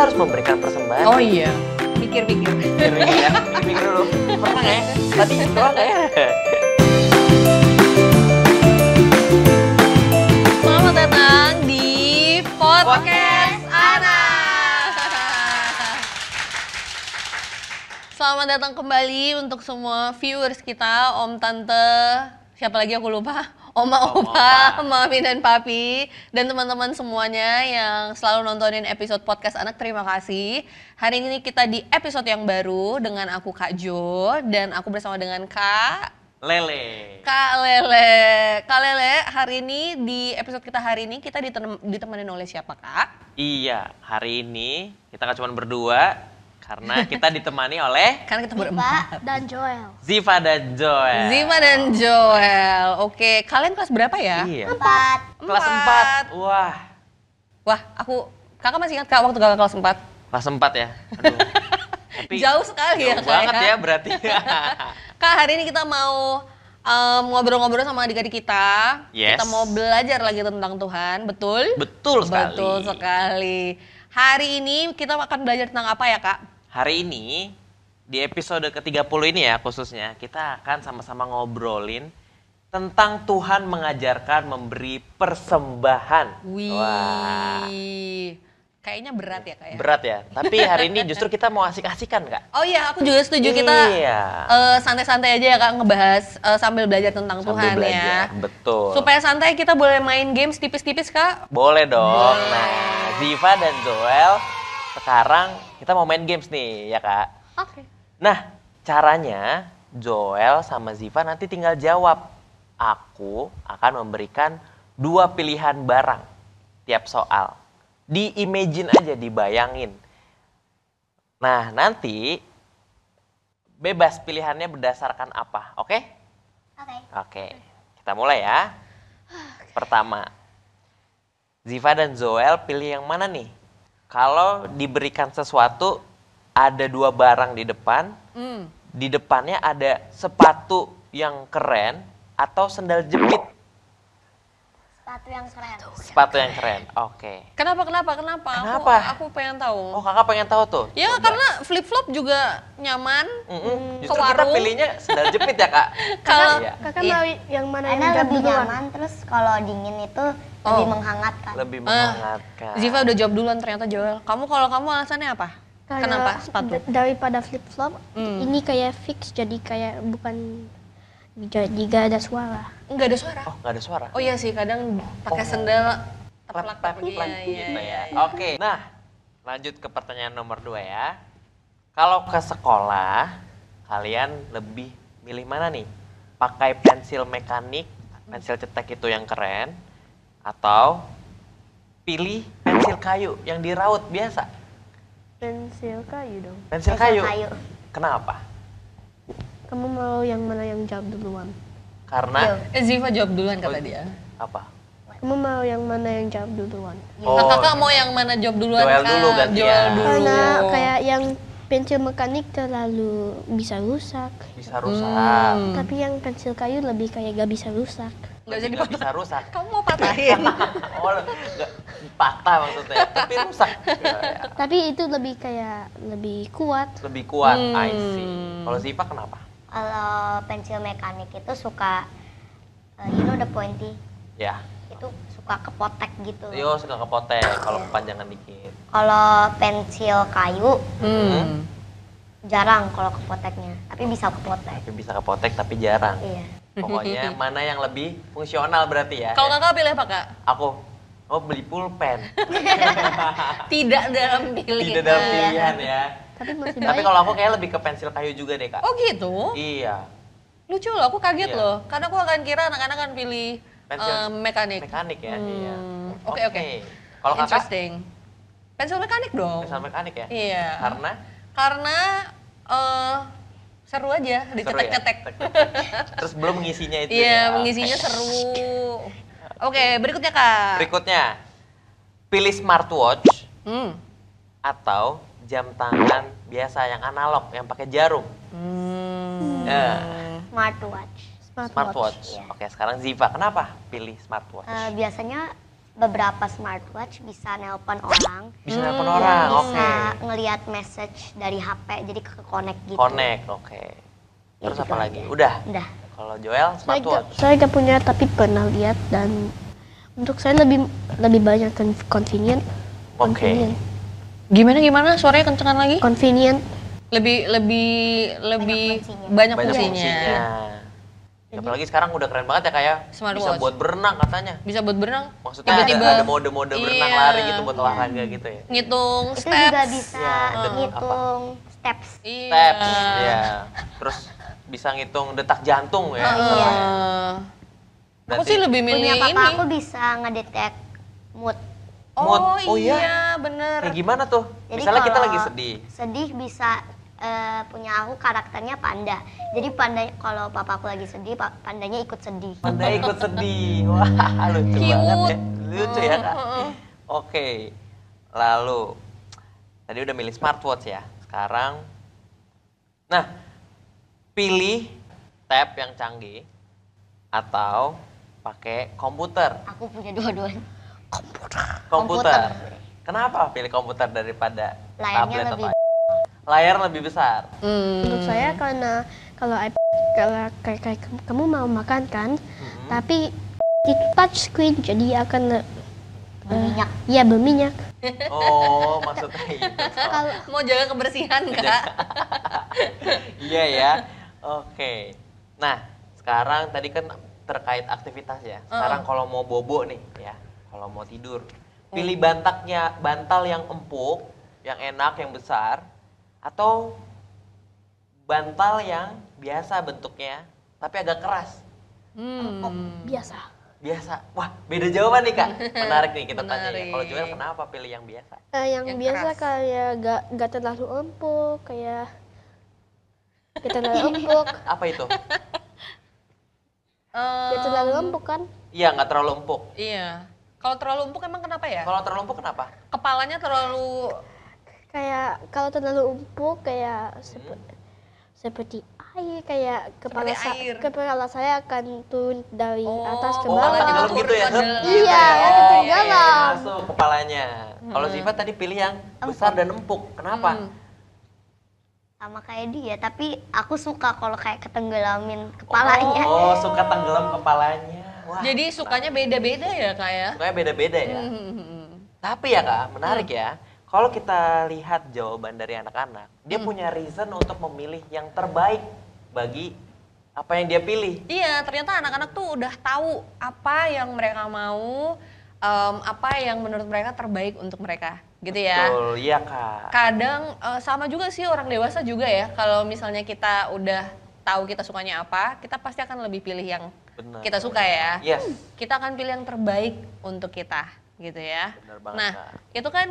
kita harus memberikan persembahan. Oh iya, pikir-pikir. Mikir dulu. Pernah nggak ya? Tadi pernah nggak ya? Selamat datang di Podcast Ana. Selamat datang kembali untuk semua viewers kita, Om Tante, siapa lagi aku lupa. Oma, Opa, Mami dan Papi, dan teman-teman semuanya yang selalu nontonin episode Podcast Anak, terima kasih. Hari ini kita di episode yang baru dengan aku Kak Jo, dan aku bersama dengan Kak Lele. Kak Lele, hari ini di episode kita hari ini kita ditemenin oleh siapa, Kak? Iya, hari ini kita nggak cuma berdua, karena kita ditemani oleh Karena kita berempat. Dan Joel. Ziva dan Joel. Ziva dan Joel. Oke, kalian kelas berapa ya? Iya. 4. Kelas 4. Wah. Wah, kakak masih ingat Kak waktu kakak kelas 4? Kelas 4 ya. Aduh. Tapi Jauh sekali ya, jauh Kak, banget ya? ya berarti. Kak, hari ini kita mau ngobrol-ngobrol sama adik-adik kita. Yes. Kita mau belajar lagi tentang Tuhan, betul? Betul sekali. Betul sekali. Hari ini kita akan belajar tentang apa ya, Kak? Hari ini di episode ke-30 ini ya khususnya kita akan sama-sama ngobrolin tentang Tuhan mengajarkan memberi persembahan. Wih. Wah. Kayaknya berat ya, Kak ya? Berat ya. Tapi hari ini justru kita mau asik-asikan, Kak. Oh iya, aku juga setuju kita santai-santai aja ya, Kak, ngebahas sambil belajar tentang Sambil Tuhan belajar. ya. Betul. Supaya santai kita boleh main games tipis-tipis, Kak. Boleh dong. Boleh. Nah, Ziva dan Joel sekarang kita mau main games nih ya, Kak. Oke. Nah, caranya Joel sama Ziva nanti tinggal jawab. Aku akan memberikan 2 pilihan barang tiap soal. Di-imagine aja, dibayangin. Nah, nanti bebas pilihannya berdasarkan apa, oke? Oke. Oke, kita mulai ya. Pertama, Ziva dan Joel pilih yang mana nih? Kalau diberikan sesuatu, ada 2 barang di depan, di depannya ada sepatu yang keren atau sendal jepit. Sepatu yang keren. Sepatu yang keren, oke. Kenapa? Kenapa? Aku pengen tahu. Oh, kakak pengen tahu tuh? Ya, Coba. karena flip-flop juga nyaman. Justru ke kita warung. pilihnya sendal jepit ya, Kak? Kalau Iya. Kakak Iya. mau yang mana Karena yang jam lebih duluan? nyaman, terus kalau dingin itu lebih menghangatkan. Lebih menghangatkan. Ziva udah jawab duluan ternyata, Joel. Kalau kamu alasannya apa? Karena Kenapa sepatu? Daripada flip flop, ini kayak fix, jadi kayak bukan jadi gak ada suara. Enggak ada suara. Oh, nggak ada suara? Oh iya sih, kadang pakai sendal teplak Gitu iya. ya. Oke. Nah, lanjut ke pertanyaan nomor 2 ya. Kalau ke sekolah, kalian lebih milih mana nih? Pakai pensil mekanik, pensil cetek itu yang keren, atau pilih pensil kayu yang diraut biasa? Pensil kayu dong. Pensil kayu. Kenapa? Kamu mau yang mana yang jawab duluan? Karena Ziva jawab duluan kata dia. apa? Kamu mau yang mana yang jawab duluan? Oh, Kakak mau yang mana jawab duluan, Joel Kak? dulu gantian. Joel dulu. Karena kayak yang pensil mekanik terlalu bisa rusak. bisa rusak. Tapi yang pensil kayu lebih kayak gak bisa rusak. Nggak bisa Nggak dipotong. bisa rusak. Kamu mau patahin? Oh, nggak patah maksudnya, tapi rusak. Ya. Tapi itu lebih kayak lebih kuat. Lebih kuat, I see. Kalau Ziva kenapa? Kalau pensil mekanik itu suka, the pointy, Ya, itu suka kepotek gitu. yo suka kepotek kalau kepanjangan dikit. Kalau pensil kayu Hmm. jarang kalau kepoteknya, tapi bisa kepotek. Tapi bisa kepotek tapi jarang. Iya. Pokoknya mana yang lebih fungsional berarti ya. Kalau kakak pilih apa, Kak? Aku beli pulpen. Tidak dalam pilihan. Tidak dalam pilihan ya. Tapi masih Tapi baik. kalau aku kayak lebih ke pensil kayu juga deh, Kak. Oh gitu? Iya. Lucu loh, aku kaget Iya. loh. Karena aku akan kira anak-anak akan pilih Pensil mekanik. Mekanik ya, iya. Oke. Kalau kakak Interesting. Pensil mekanik dong. pensil mekanik ya? Iya. Karena seru aja, seru ya? dicetek-cetek. Terus belum mengisinya itu. Iya, ya? mengisinya Oke. seru. Oke, berikutnya Kak. Berikutnya, pilih smartwatch Hmm. atau jam tangan biasa yang analog yang pakai jarum. Smartwatch. Smartwatch. Oke, sekarang Ziva, kenapa pilih smartwatch? Biasanya beberapa smartwatch bisa nelpon orang, Bisa nelpon orang, oke. bisa ngelihat message dari HP, jadi ke connect gitu. Connect, oke. Terus gitu apa lagi? aja. Udah. Udah. Kalau Joel smartwatch. Saya gak punya tapi pernah lihat dan untuk saya lebih banyak convenient. Oke. Gimana? Suaranya kencengan lagi? Convenient. Lebih fungsinya. banyak Banyak fungsinya. fungsinya. Apalagi sekarang udah keren banget ya kayak bisa Smartwatch. buat berenang katanya. Bisa buat berenang. Maksudnya Tiba-tiba ada mode-mode berenang iya. lari gitu buat olahraga gitu ya. Ngitung Itu steps. juga bisa Ya, dan ngitung steps. Iya. Steps, ya. Terus bisa ngitung detak jantung ya. Iya. Aku Berarti sih lebih milih Punya papa ini. aku bisa ngedetect mood. mood. Oh, Oh iya? iya, bener. Kayak gimana tuh? Jadi Misalnya kita kalau lagi sedih. Sedih bisa punya aku karakternya panda. Jadi panda kalau papa aku lagi sedih, pandanya ikut sedih. Panda ikut sedih. Wah, lucu Cute. banget ya. Lucu ya, Kak. Oke. Lalu tadi udah milih smartwatch ya. Sekarang nah, pilih tab yang canggih atau pakai komputer. Aku punya dua-duanya. Komputer. Kenapa pilih komputer daripada Layarnya tablet lebih atau layar lebih besar? Untuk saya karena kalau kayak kamu mau makan kan, tapi itu touch screen jadi akan berminyak. ya berminyak. Oh, maksudnya itu. Kalau Mau jaga kebersihan, Kak? Iya ya. Oke. Nah, sekarang tadi kan terkait aktivitas ya. Sekarang kalau mau bobo nih ya, kalau mau tidur, pilih bantal yang empuk, yang enak, yang besar, atau bantal yang biasa bentuknya tapi agak keras. biasa. Biasa. Wah, beda jawaban nih, Kak. Menarik nih kita tanya ya. Menarik. Kalau Joel kenapa pilih yang biasa? Yang Yang biasa keras. kayak gak terlalu empuk, kayak gak terlalu empuk, Apa itu? gak terlalu empuk kan? Iya, nggak terlalu empuk. Iya. Kalau terlalu empuk emang kenapa ya? Kalau terlalu empuk kenapa? Kepalanya terlalu Kayak kalau terlalu empuk kayak seperti air, kayak Seperti air. kepala saya akan turun dari atas ke Oh, bawah. tenggelam gitu ya? Iya, akan tenggelam. Masuk kepalanya. Kalau Ziva tadi pilih yang besar dan empuk. Kenapa? Sama kayak dia, tapi aku suka kalau kayak ketenggelamin kepalanya. Oh, suka tenggelam kepalanya. Wah, Jadi sukanya beda-beda ya, Kak ya? sukanya beda-beda ya. Tapi ya Kak, menarik ya. Kalau kita lihat jawaban dari anak-anak, dia punya reason untuk memilih yang terbaik bagi apa yang dia pilih. Iya, ternyata anak-anak tuh udah tahu apa yang mereka mau, apa yang menurut mereka terbaik untuk mereka, gitu ya. Betul, iya Kak. Kadang sama juga sih orang dewasa juga ya, kalau misalnya kita udah tahu kita sukanya apa, kita pasti akan lebih pilih yang Benar. kita suka ya. Yes. Kita akan pilih yang terbaik untuk kita, gitu ya. Benar banget, Nah, Kak. itu kan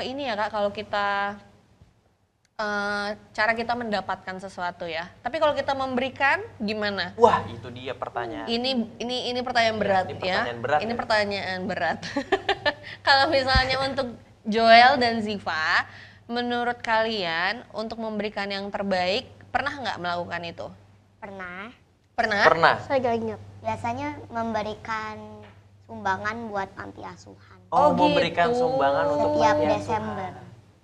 ini ya Kak, kalau kita cara kita mendapatkan sesuatu ya. Tapi kalau kita memberikan gimana? Wah, itu dia pertanyaan. Ini pertanyaan berat ini ya. pertanyaan berat Ini ya. pertanyaan berat. Kalau misalnya untuk Joel dan Ziva, menurut kalian untuk memberikan yang terbaik pernah nggak melakukan itu? Pernah. Pernah? Pernah. Saya gak ingat. Biasanya memberikan sumbangan buat panti asuhan. Oh, Oh, memberikan gitu. sumbangan untuk Setiap panti asuhan. Desember.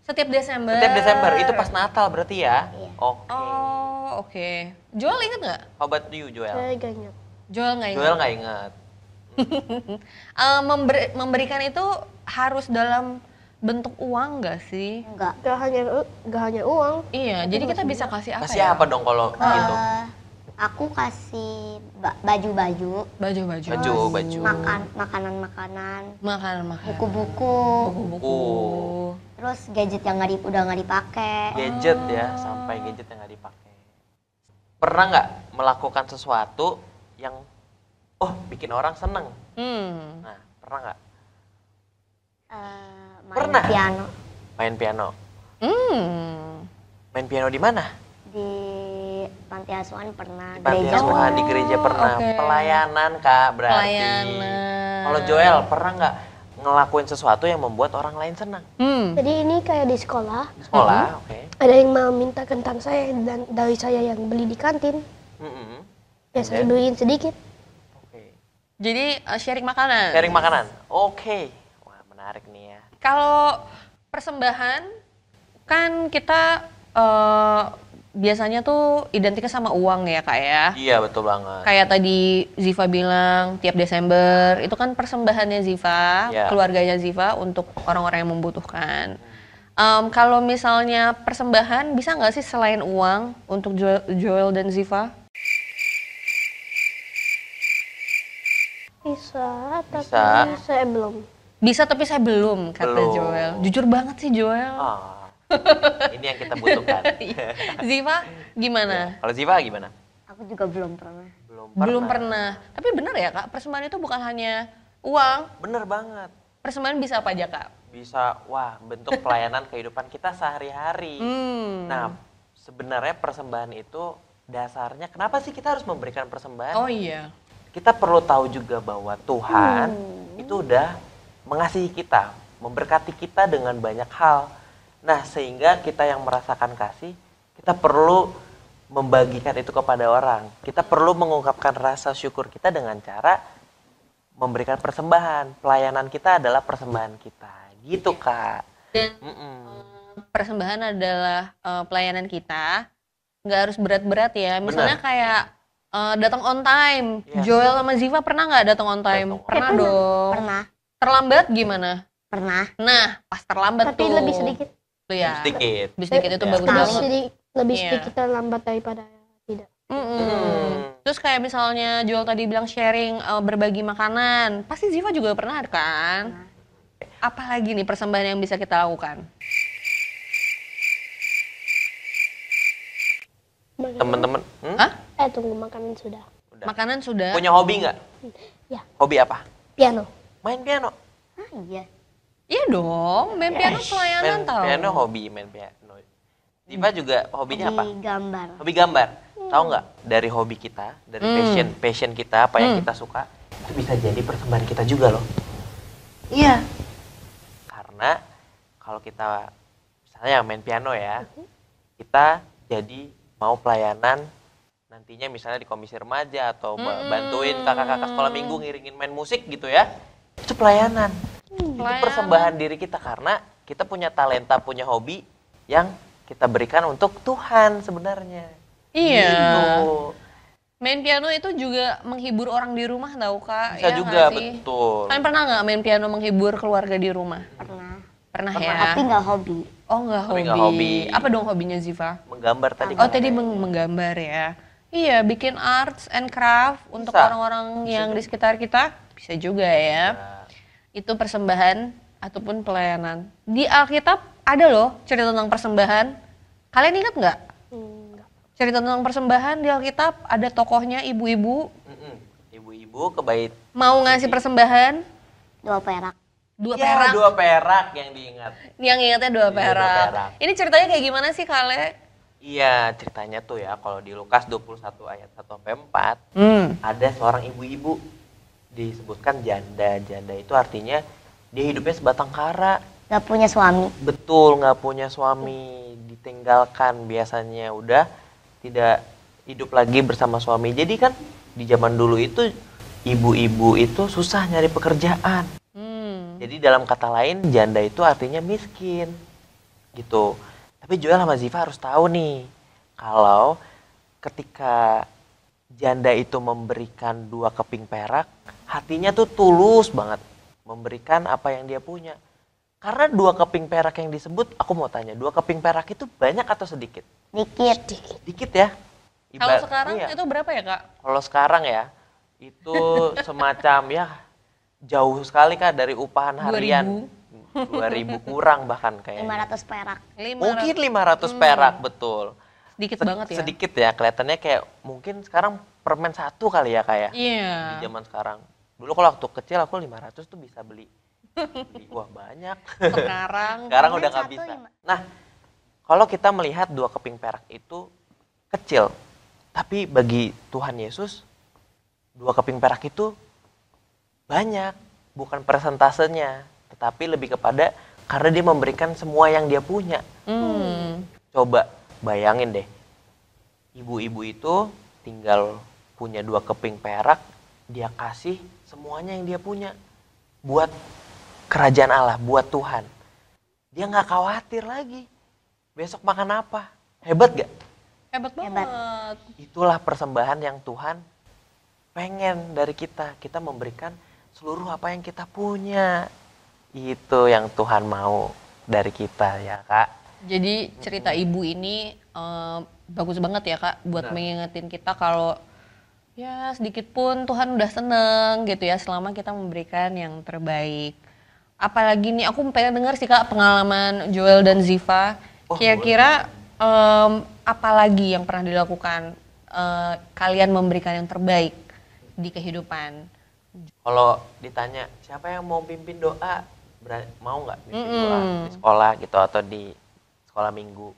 Setiap Desember. Setiap Desember, itu pas Natal berarti ya? Iya. Oke. Oh, oke. Joel inget nggak? How about you, Joel? Saya gak ingat. Joel nggak inget. Joel nggak ingat. Memberikan itu harus dalam bentuk uang nggak sih? Enggak. Gak hanya uang. Iya, jadi kita bisa kasih apa Kasih ya? apa dong kalau gitu? Aku kasih baju-baju, Baju-baju. Baju. makanan-makanan, Makanan-makanan. buku-buku, Buku-buku. terus gadget yang udah nggak dipakai. Gadget ya, sampai gadget yang nggak dipakai. Pernah nggak melakukan sesuatu yang bikin orang seneng? Nah, pernah nggak? Main Pernah. piano Main piano. Hmm. Main piano di mana? di panti asuhan pernah, Di panti gereja asuhan, di gereja pernah. oke. Pelayanan Kak berarti. Pelayanan. Kalau Joel pernah nggak ngelakuin sesuatu yang membuat orang lain senang? Jadi ini kayak di sekolah, Di sekolah, oke. ada yang mau minta kentang saya dan dari saya yang beli di kantin. Mm-mm. Ya saya beliin sedikit. Oke. Jadi sharing makanan. Sharing makanan. Oke. Wah, menarik nih ya. Kalau persembahan kan kita biasanya tuh identiknya sama uang ya Kak ya. Iya, betul banget. Kayak tadi Ziva bilang tiap Desember itu kan persembahannya Ziva, Iya. keluarganya Ziva untuk orang-orang yang membutuhkan. Kalau misalnya persembahan bisa nggak sih selain uang untuk Joel dan Ziva? Bisa, tapi Bisa. saya belum. Bisa tapi saya belum kata Belum. Joel. Jujur banget sih Joel. Ah, ini yang kita butuhkan. Ziva gimana? Kalau Ziva gimana? Aku juga belum pernah. Belum pernah. Tapi benar ya Kak, persembahan itu bukan hanya uang. Bener banget. Persembahan bisa apa aja Kak? Bisa, wah, bentuk pelayanan kehidupan kita sehari-hari. Nah, sebenarnya persembahan itu dasarnya kenapa sih kita harus memberikan persembahan? Oh iya. Kita perlu tahu juga bahwa Tuhan itu udah mengasihi kita, memberkati kita dengan banyak hal. Nah, sehingga kita yang merasakan kasih, kita perlu membagikan itu kepada orang. Kita perlu mengungkapkan rasa syukur kita dengan cara memberikan persembahan. Pelayanan kita adalah persembahan kita. Gitu, Kak. Dan persembahan adalah pelayanan kita. Nggak harus berat-berat ya. Misalnya kayak datang on time. Yes. Joel sama Ziva pernah nggak datang on time? Datang on Pernah dong. Pernah. Terlambat gimana? Pernah. Nah, pas terlambat Tapi tuh. lebih sedikit. Tuh ya. Sedikit. Lebih sedikit itu Ya. bagus Lebih banget. sedikit, lebih Iya. sedikit terlambat daripada tidak. Terus kayak misalnya Joel tadi bilang sharing berbagi makanan, pasti Ziva juga pernah kan? Apalagi nih persembahan yang bisa kita lakukan? Teman-teman, Hah? Tunggu makanan sudah. udah. Makanan sudah. Punya hobi nggak? Ya, Hobi apa? piano. Main piano. Ah, iya. Iya dong, main piano pelayanan Main tau. piano hobi, main piano. Ziva juga hobinya apa? Di gambar. Hobi gambar. Tahu nggak? Dari hobi kita, dari passion kita, apa yang kita suka, itu bisa jadi persembahan kita juga loh. Iya. Karena kalau kita misalnya main piano ya, kita jadi mau pelayanan nantinya misalnya di komisi remaja atau bantuin kakak-kakak sekolah minggu ngiringin main musik gitu ya. Itu pelayanan. Itu persembahan diri kita karena kita punya talenta, punya hobi yang kita berikan untuk Tuhan sebenarnya. Iya. Gitu. Main piano itu juga menghibur orang di rumah tau Kak. Bisa ya juga, nggak sih? betul. Kalian pernah nggak main piano menghibur keluarga di rumah? Pernah. Pernah ya? Tapi nggak hobi. Oh nggak Tapi hobi. nggak hobi. Apa dong hobinya Ziva? Menggambar tadi. Oh kan tadi ada. menggambar ya. Iya, bikin arts and craft untuk Bisa. orang-orang yang di sekitar kita. Bisa juga ya. Itu persembahan ataupun pelayanan. Di Alkitab ada loh cerita tentang persembahan. Kalian ingat nggak? Enggak. Cerita tentang persembahan di Alkitab ada tokohnya ibu-ibu Ibu-ibu kebait. mau ngasih persembahan 2 perak. 2 Ya, perak. 2 perak yang diingat. Yang ingatnya 2 Iya, 2 perak. perak. Ini ceritanya kayak gimana sih Kale? Iya, ceritanya tuh ya kalau di Lukas 21 ayat 1 sampai 4 ada seorang ibu-ibu disebutkan janda. Janda itu artinya dia hidupnya sebatang kara. Gak punya suami. Betul, nggak punya suami, ditinggalkan biasanya, udah tidak hidup lagi bersama suami. Jadi kan di zaman dulu itu ibu-ibu itu susah nyari pekerjaan. Jadi dalam kata lain janda itu artinya miskin gitu. Tapi Joel sama Ziva harus tahu nih kalau ketika janda itu memberikan 2 keping perak, hatinya tuh tulus banget memberikan apa yang dia punya. Karena 2 keping perak yang disebut, aku mau tanya, 2 keping perak itu banyak atau sedikit? Dikit. Dikit ya. Kalau sekarang iya. itu berapa ya Kak? Kalau sekarang ya, itu semacam ya jauh sekali Kak dari upahan harian. 2000 kurang bahkan kayaknya. 500 perak. Mungkin 500 perak, betul. Sedikit banget ya? Sedikit ya, kelihatannya kayak mungkin sekarang permen 1 kali ya kayak Iya. di zaman sekarang. Dulu kalau waktu kecil aku 500 tuh bisa beli. Wah banyak. Sekarang Sekarang udah Permen nggak 1 bisa. lima. Nah, kalau kita melihat 2 keping perak itu kecil, tapi bagi Tuhan Yesus 2 keping perak itu banyak, bukan persentasenya, tetapi lebih kepada karena dia memberikan semua yang dia punya. Coba bayangin deh, ibu-ibu itu tinggal punya 2 keping perak dia kasih semuanya yang dia punya buat kerajaan Allah, buat Tuhan. Dia nggak khawatir lagi besok makan apa. Hebat gak? Hebat banget. Itulah persembahan yang Tuhan pengen dari kita. Kita memberikan seluruh apa yang kita punya. Itu yang Tuhan mau dari kita ya Kak. Jadi cerita ibu ini bagus banget ya Kak buat mengingetin kita kalau ya sedikit pun Tuhan udah seneng gitu ya selama kita memberikan yang terbaik. Apalagi nih aku pengen denger sih Kak pengalaman Joel dan Ziva. Kira-kira apalagi yang pernah dilakukan kalian memberikan yang terbaik di kehidupan? Kalau ditanya siapa yang mau pimpin doa, mau nggak pimpin doa di sekolah gitu atau di sekolah minggu?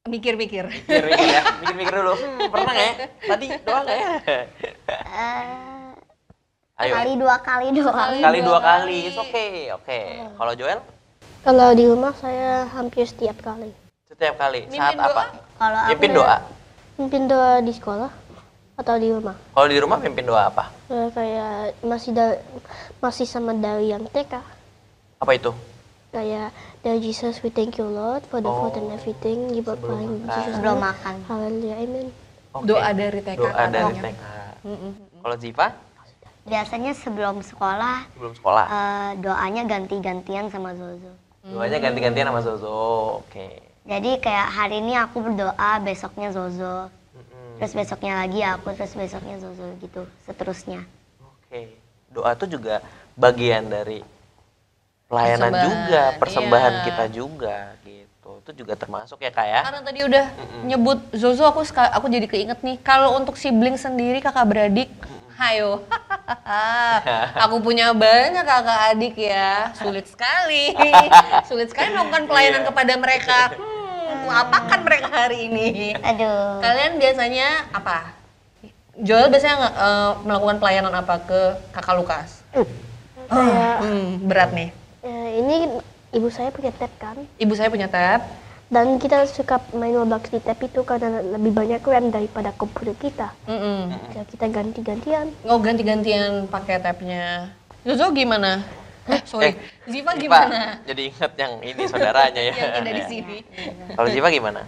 Mikir-mikir. Mikir dulu. Pernah nggak ya? Tadi doa nggak ya? Ayo. Kali dua kali doang. Sekali dua kali, oke. Kalau Joel? Kalau di rumah saya hampir setiap kali. Setiap kali. Mimpin Saat apa? Kalau aku Mimpin doa. Mimpin doa di sekolah atau di rumah. Kalau di rumah mimpin doa apa? Kayak masih sama dari yang TK. Apa itu? Kayak Dear Jesus, we thank you Lord for the food and everything. You brought flying Jesus. sebelum makan. Haleluya, amen. Oke. Doa dari TK Doa dari katanya. TK. Kalau Ziva? Biasanya sebelum sekolah Sebelum sekolah. doanya ganti-gantian sama Zozo. Doanya ganti-gantian sama Zozo. Oke. Jadi kayak hari ini aku berdoa, besoknya Zozo. Terus besoknya lagi aku, terus besoknya Zozo gitu, seterusnya. Oke. Doa itu juga bagian dari pelayanan Persembahan, juga, persembahan iya. kita juga gitu. Itu juga termasuk ya Kak ya? Karena tadi udah nyebut Zozo, aku jadi keinget nih. Kalau untuk sibling sendiri kakak beradik, hayo. Aku punya banyak kakak adik ya, sulit sekali melakukan pelayanan kepada mereka. Apakan mereka hari ini? Aduh. Kalian biasanya apa? Joel biasanya melakukan pelayanan apa ke kakak Lukas? Saya Berat nih. ini ibu saya punya tab kan, Ibu saya punya tab. dan kita suka main Roblox di tab itu karena lebih banyak RAM daripada komputer kita. Ya, kita ganti-gantian. Oh, ganti-gantian pakai tabnya. Zozo gimana? Sorry. Ziva Ziva, gimana? jadi inget yang ini saudaranya ya. Yang ada di sini. Kalau Ziva gimana?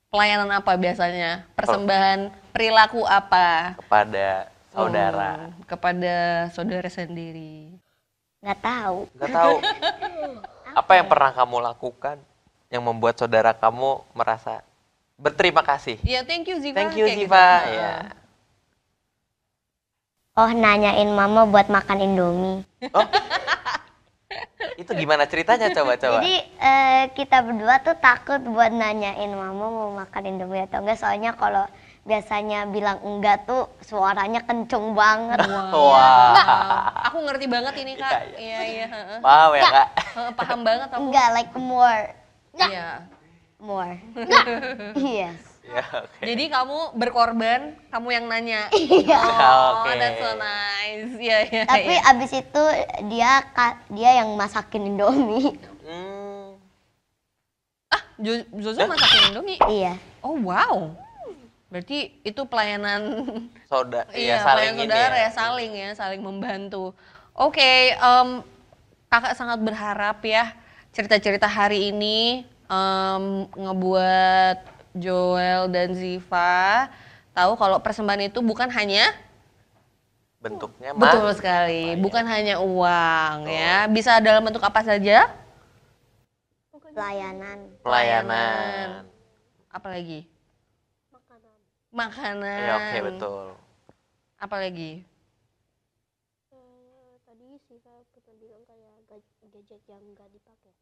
Pelayanan apa biasanya? Persembahan perilaku apa? Kepada saudara. Kepada saudara sendiri. Nggak tahu. Nggak tahu. Apa yang pernah kamu lakukan yang membuat saudara kamu merasa berterima kasih? Ya, thank you Ziva. Thank you Kayak Ziva. gitu. Ya. Oh, nanyain mama buat makan Indomie. Oh. Itu gimana ceritanya coba? Jadi kita berdua tuh takut buat nanyain mama mau makan Indomie atau enggak. Soalnya kalau biasanya bilang enggak tuh suaranya kenceng banget. Wah. Aku ngerti banget ini Kak. Iya, Iya. Paham ya Kak? Paham banget aku. Enggak, like more. Iya. More. Yes. Ya, oke. Jadi kamu berkorban, kamu yang nanya. Iya. Oh, Oke. that's so nice. Iya. Tapi abis itu dia yang masakin Indomie. Zozo masakin Indomie. Iya. Oh wow. Berarti itu pelayanan Iya, pelayanan saling ini saudara ya. ya, saling membantu. Oke, kakak sangat berharap ya cerita-cerita hari ini ngebuat Joel dan Ziva tahu kalau persembahan itu bukan hanya Bentuknya betul sekali, bukan hanya uang ya, bisa dalam bentuk apa saja. Pelayanan. Apa lagi? Makanan. Iya, oke, betul. Apa lagi? Tadi sih saya pernah bilang kayak gadget yang nggak dipakai.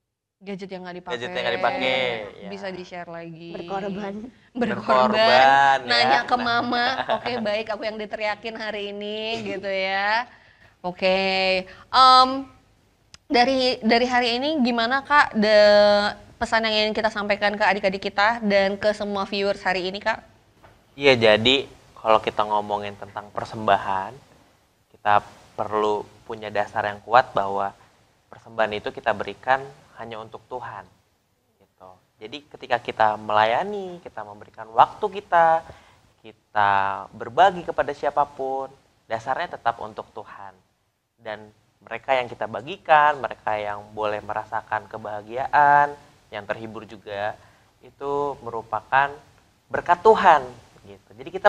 Gadget yang nggak dipakai. Gadget yang nggak dipakai, ya. Bisa di-share lagi. Berkorban. Berkorban, ya. Nanya ke mama. Oke, baik, aku yang diteriakin hari ini gitu ya. Oke. Dari hari ini gimana Kak pesan yang ingin kita sampaikan ke adik-adik kita dan ke semua viewers hari ini Kak? Iya, jadi kalau kita ngomongin tentang persembahan, kita perlu punya dasar yang kuat bahwa persembahan itu kita berikan hanya untuk Tuhan. Gitu. Jadi ketika kita melayani, kita memberikan waktu kita kita berbagi kepada siapapun, dasarnya tetap untuk Tuhan. Dan mereka yang kita bagikan, mereka yang boleh merasakan kebahagiaan, yang terhibur juga, itu merupakan berkat Tuhan. Gitu. Jadi kita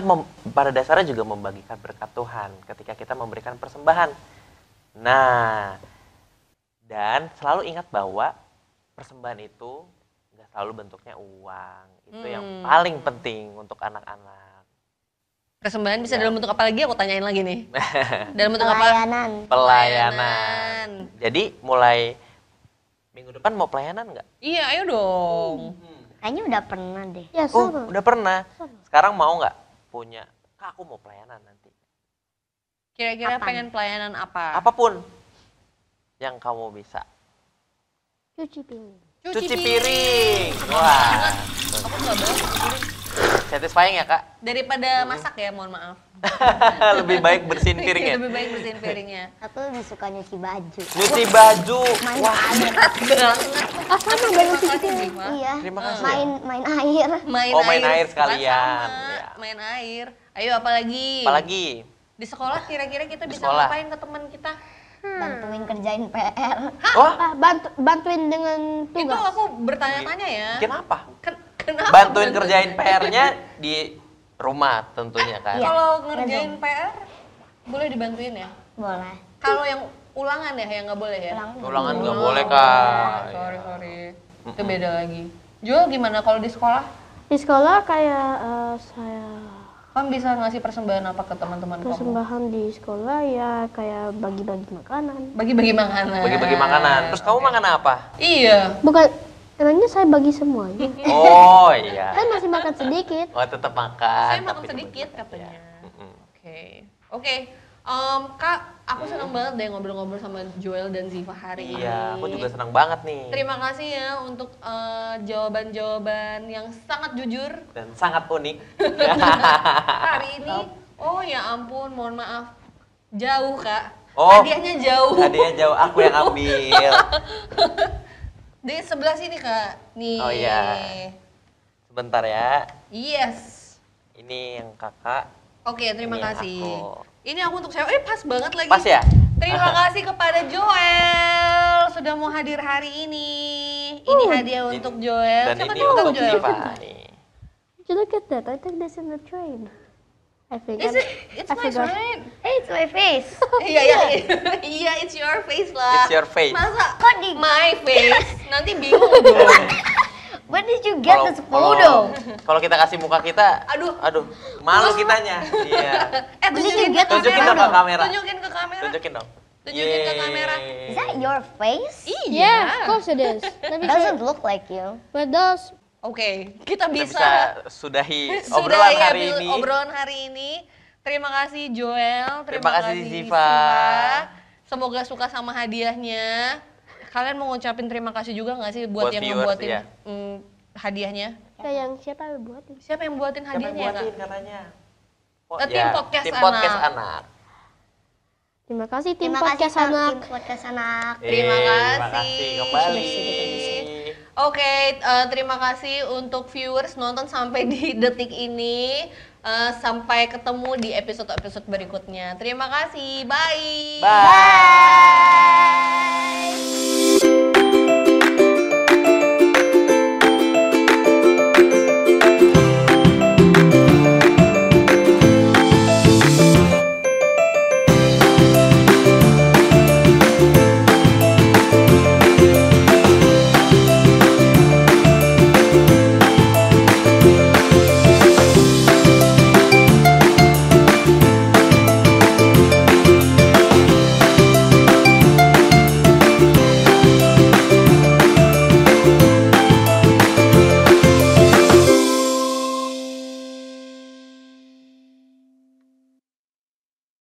pada dasarnya juga membagikan berkat Tuhan ketika kita memberikan persembahan. Nah, dan selalu ingat bahwa persembahan itu nggak selalu bentuknya uang. Itu yang paling penting untuk anak-anak. Persembahan bisa Ya. dalam bentuk apa lagi? Aku tanyain lagi nih. Dalam bentuk apa? Pelayanan. Pelayanan. Jadi mulai minggu depan mau pelayanan nggak? Iya, ayo dong. Kayaknya udah pernah deh. Ya Oh, sama. udah pernah. Sekarang mau nggak punya? Kak, aku mau pelayanan nanti. Kira-kira Kapan? pengen pelayanan apa? Apapun yang kamu bisa. Cuci piring. Cuci piring. Wah, Aku nggak banget cuci piring. satisfying ya, Kak? Daripada masak ya, mohon maaf. Lebih baik bersihin piring ya. Lebih baik bersihin piringnya. Aku lebih suka nyuci baju. Nyuci baju. Main Wah, air. Ah sama dengan cuci piring. Ziva. Iya. Terima kasih. Main air. Main air sekalian. Sama, Ya. main air. Ayo apalagi? apalagi Di sekolah kira-kira kita Di bisa sekolah. ngapain ke teman kita? Bantuin kerjain PR. oh, Bantuin dengan Itu tugas. aku bertanya-tanya ya. bikin apa? Kenapa? Bantuin kerjain PR-nya di rumah tentunya kan. Iya. Kalau ngerjain PR boleh dibantuin ya. Boleh. Kalau yang ulangan ya yang nggak boleh ya. Ulangan nggak boleh, Kak. Sorry. Itu beda lagi. Jo gimana kalau di sekolah? Di sekolah kayak saya Kamu bisa ngasih persembahan apa ke teman-teman kamu? persembahan di sekolah ya kayak bagi-bagi makanan. Bagi-bagi makanan. Bagi-bagi makanan. Terus kamu makan apa? Iya. Bukan, emangnya saya bagi semuanya. Oh iya. Saya masih makan sedikit. Oh tetap makan. Saya makan tapi sedikit dibagi. katanya. Ya. Mm-mm. Oke. Kak, aku senang banget deh ngobrol-ngobrol sama Joel dan Ziva hari ini. Iya, aku juga senang banget nih. Terima kasih ya untuk jawaban-jawaban yang sangat jujur Dan sangat unik. hari ini. Oh ya ampun, mohon maaf. Jauh, Kak. Oh. Hadiahnya jauh. Hadiah jauh, aku yang ambil. Di sebelah sini, Kak. Nih. Oh iya. Sebentar ya. Yes. Ini yang kakak. Oke, terima Ini yang kasih. aku. Ini aku untuk saya. Pas banget lagi. Pas ya? Terima kasih kepada Joel sudah mau hadir hari ini. Ini hadiah untuk Joel. Dan Siapa ini tahu kamu untuk Joel? Ziva nih. Did you look at that? I took this in the train. I think. It's I nice, forgot. right? Hey, it's my face. Iya, iya. Iya, it's your face lah. It's your face. Masa Kok di my face? Nanti bingung dong. Where did you get Kalau- this photo? Kalau kita kasih muka kita, Aduh. malu kitanya. Iya. Tunjukin ke Tunjukin kamera. dong ke kamera. Tunjukin ke kamera. Tunjukin dong. Tunjukin ke Yeay. kamera. Is that your face? Iya. Yeah, of course it is. Let me show Doesn't you. look like you. But those. Oke, kita Kita bisa, bisa sudahi sudah obrolan ya, hari ini. obrolan hari ini. Terima kasih Joel, Terima kasih, Ziva. Semoga suka sama hadiahnya. Kalian mau ngucapin terima kasih juga nggak sih buat, Buat yang viewers, ngebuatin iya. hadiahnya? Kayak yang siapa yang buatin? Siapa yang buatin Siapa yang hadiahnya buatin Kak? katanya? Oh, Tim Podcast tim Anak. podcast anak. Terima kasih tim Terima podcast kasih anak. tim podcast anak. Terima Terima kasih. kasih kembali. Oke, terima kasih untuk viewers nonton sampai di detik ini. Sampai ketemu di episode-episode berikutnya. Terima kasih. Bye. Bye.